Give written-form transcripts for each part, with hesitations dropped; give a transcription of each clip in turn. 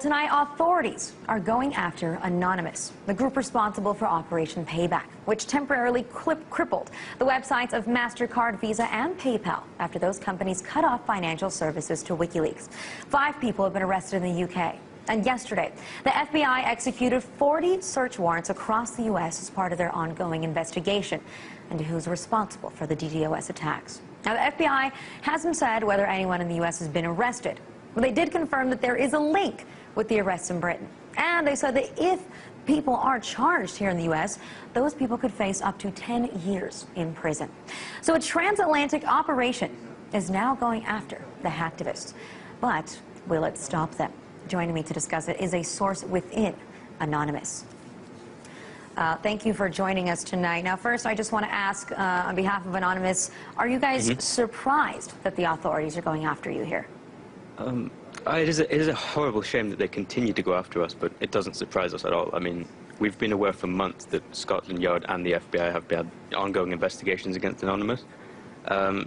Tonight, authorities are going after Anonymous, the group responsible for Operation Payback, which temporarily crippled the websites of MasterCard, Visa, and PayPal after those companies cut off financial services to WikiLeaks. 5 people have been arrested in the UK. And yesterday, the FBI executed 40 search warrants across the U.S. as part of their ongoing investigation into who's responsible for the DDoS attacks. Now, the FBI hasn't said whether anyone in the U.S. has been arrested, but they did confirm that there is a link with the arrests in Britain. And they said that if people are charged here in the U.S., those people could face up to 10 years in prison. So a transatlantic operation is now going after the hacktivists. But will it stop them? Joining me to discuss it is a source within Anonymous. Thank you for joining us tonight. Now, first, I just want to ask, on behalf of Anonymous, are you guys surprised that the authorities are going after you here? It is a horrible shame that they continue to go after us, but it doesn't surprise us at all. I mean, we've been aware for months that Scotland Yard and the FBI have had ongoing investigations against Anonymous.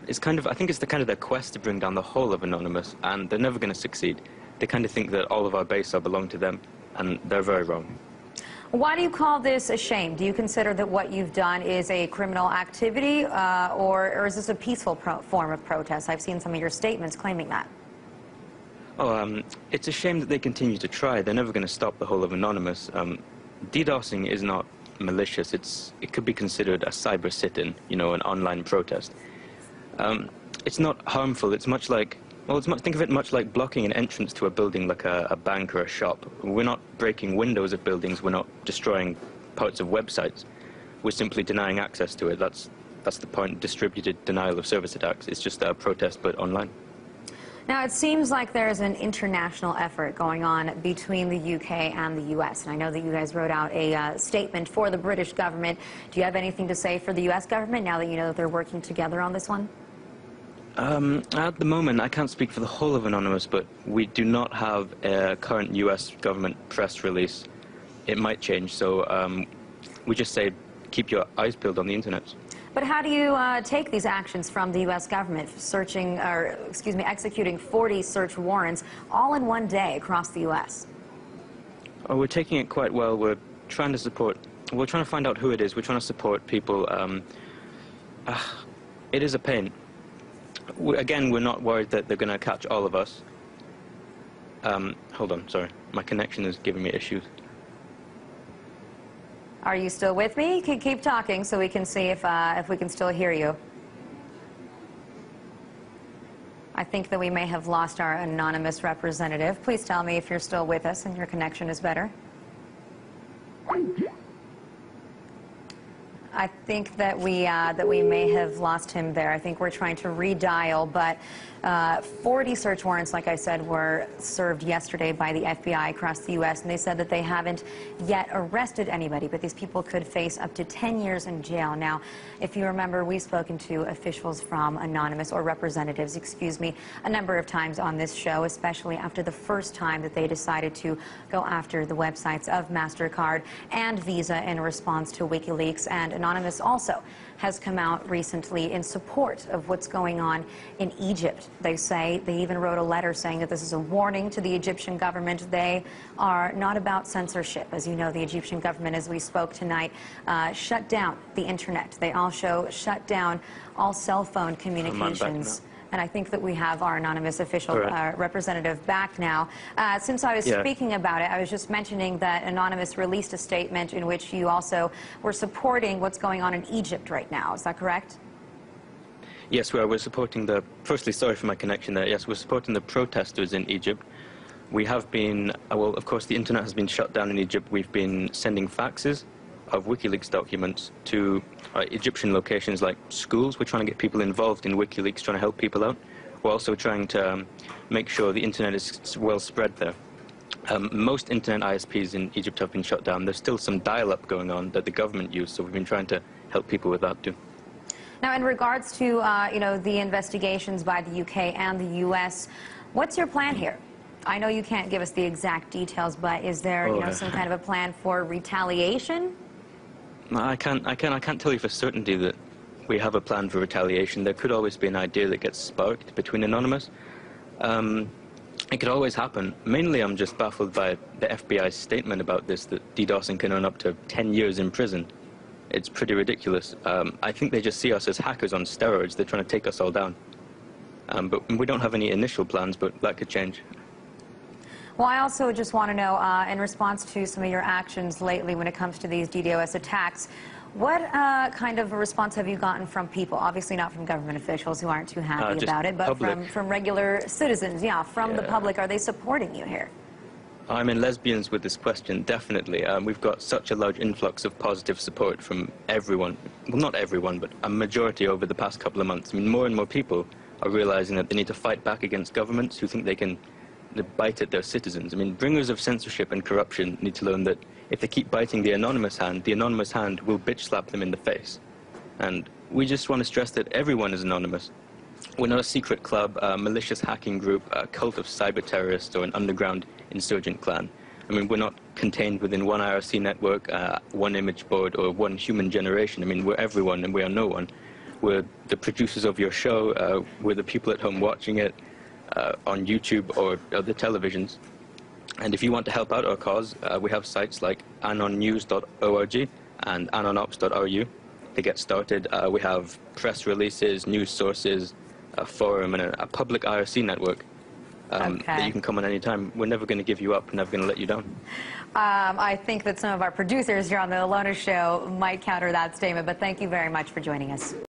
It's kind of, I think it's the kind of their quest to bring down the whole of Anonymous, and they're never going to succeed. They kind of think that all of our base belong to them, and they're very wrong. Why do you call this a shame? Do you consider that what you've done is a criminal activity, or is this a peaceful form of protest? I've seen some of your statements claiming that. Oh, it's a shame that they continue to try. They're never going to stop the whole of Anonymous. DDoSing is not malicious. It could be considered a cyber sit-in, you know, an online protest. It's not harmful. It's much like, well, think of it much like blocking an entrance to a building like a bank or a shop. We're not breaking windows of buildings. We're not destroying parts of websites. We're simply denying access to it. That's the point. Distributed denial of service attacks. It's just a protest, but online. Now, it seems like there's an international effort going on between the UK and the US, and I know that you guys wrote out a statement for the British government. Do you have anything to say for the US government now that you know that they're working together on this one? At the moment, I can't speak for the whole of Anonymous, but we do not have a current US government press release. It might change, so we just say keep your eyes peeled on the internet. But how do you take these actions from the U.S. government, executing 40 search warrants all in one day across the U.S.? Oh, we're taking it quite well. We're trying to find out who it is. We're trying to support people. It is a pain. Again, we're not worried that they're going to catch all of us. Hold on, sorry. My connection is giving me issues. Are you still with me? Keep talking so we can see if we can still hear you. I think that we may have lost our Anonymous representative. Please tell me if you're still with us and your connection is better. I think that we may have lost him there. I think we're trying to redial, but 40 search warrants, like I said, were served yesterday by the FBI across the U.S., and they said that they haven't yet arrested anybody, but these people could face up to 10 years in jail. Now, if you remember, we've spoken to officials from Anonymous, or representatives, excuse me, a number of times on this show, especially after the first time that they decided to go after the websites of MasterCard and Visa in response to WikiLeaks. And Anonymous also has come out recently in support of what's going on in Egypt. They say, they even wrote a letter saying that this is a warning to the Egyptian government. They are not about censorship. As you know, the Egyptian government, as we spoke tonight, shut down the internet. They also shut down all cell phone communications. And I think that we have our Anonymous official representative back now. Since I was speaking about it, I was just mentioning that Anonymous released a statement in which you also were supporting what's going on in Egypt right now. Is that correct? Yes, we're supporting the... Firstly, sorry for my connection there. Yes, we're supporting the protesters in Egypt. We have been... well, of course, the internet has been shut down in Egypt. We've been sending faxes of WikiLeaks documents to Egyptian locations like schools. We're trying to get people involved in WikiLeaks, trying to help people out. We're also trying to make sure the internet is well spread there. Most internet ISPs in Egypt have been shut down. There's still some dial-up going on that the government used, so we've been trying to help people with that too. Now, in regards to you know, the investigations by the UK and the US, what's your plan here? I know you can't give us the exact details, but is there you know, some kind of a plan for retaliation? No, I can't tell you for certainty that we have a plan for retaliation. There could always be an idea that gets sparked between Anonymous. It could always happen. Mainly, I'm just baffled by the FBI's statement about this, that DDoSing can earn up to 10 years in prison. It's pretty ridiculous. I think they just see us as hackers on steroids. They're trying to take us all down. But we don't have any initial plans, but that could change. Well, I also just want to know, in response to some of your actions lately when it comes to these DDoS attacks, what kind of a response have you gotten from people? Obviously not from government officials who aren't too happy about it, but from regular citizens, from the public. Are they supporting you here? I'm in lesbians with this question, definitely. We've got such a large influx of positive support from everyone. Well, not everyone, but a majority over the past couple of months. I mean, more and more people are realizing that they need to fight back against governments who think they can bite at their citizens. I mean, bringers of censorship and corruption need to learn that if they keep biting the anonymous hand will bitch slap them in the face. And we just want to stress that everyone is anonymous. We're not a secret club, a malicious hacking group, a cult of cyber terrorists, or an underground insurgent clan. I mean, we're not contained within one IRC network, one image board, or one human generation. I mean, we're everyone and we are no one. We're the producers of your show, we're the people at home watching it, on YouTube or other televisions. And if you want to help out our cause, we have sites like anonnews.org and anonops.ru to get started. We have press releases, news sources, a forum, and a public IRC network that you can come on any time. We're never going to give you up. We're never going to let you down. I think that some of our producers here on the Alona Show might counter that statement, but thank you very much for joining us.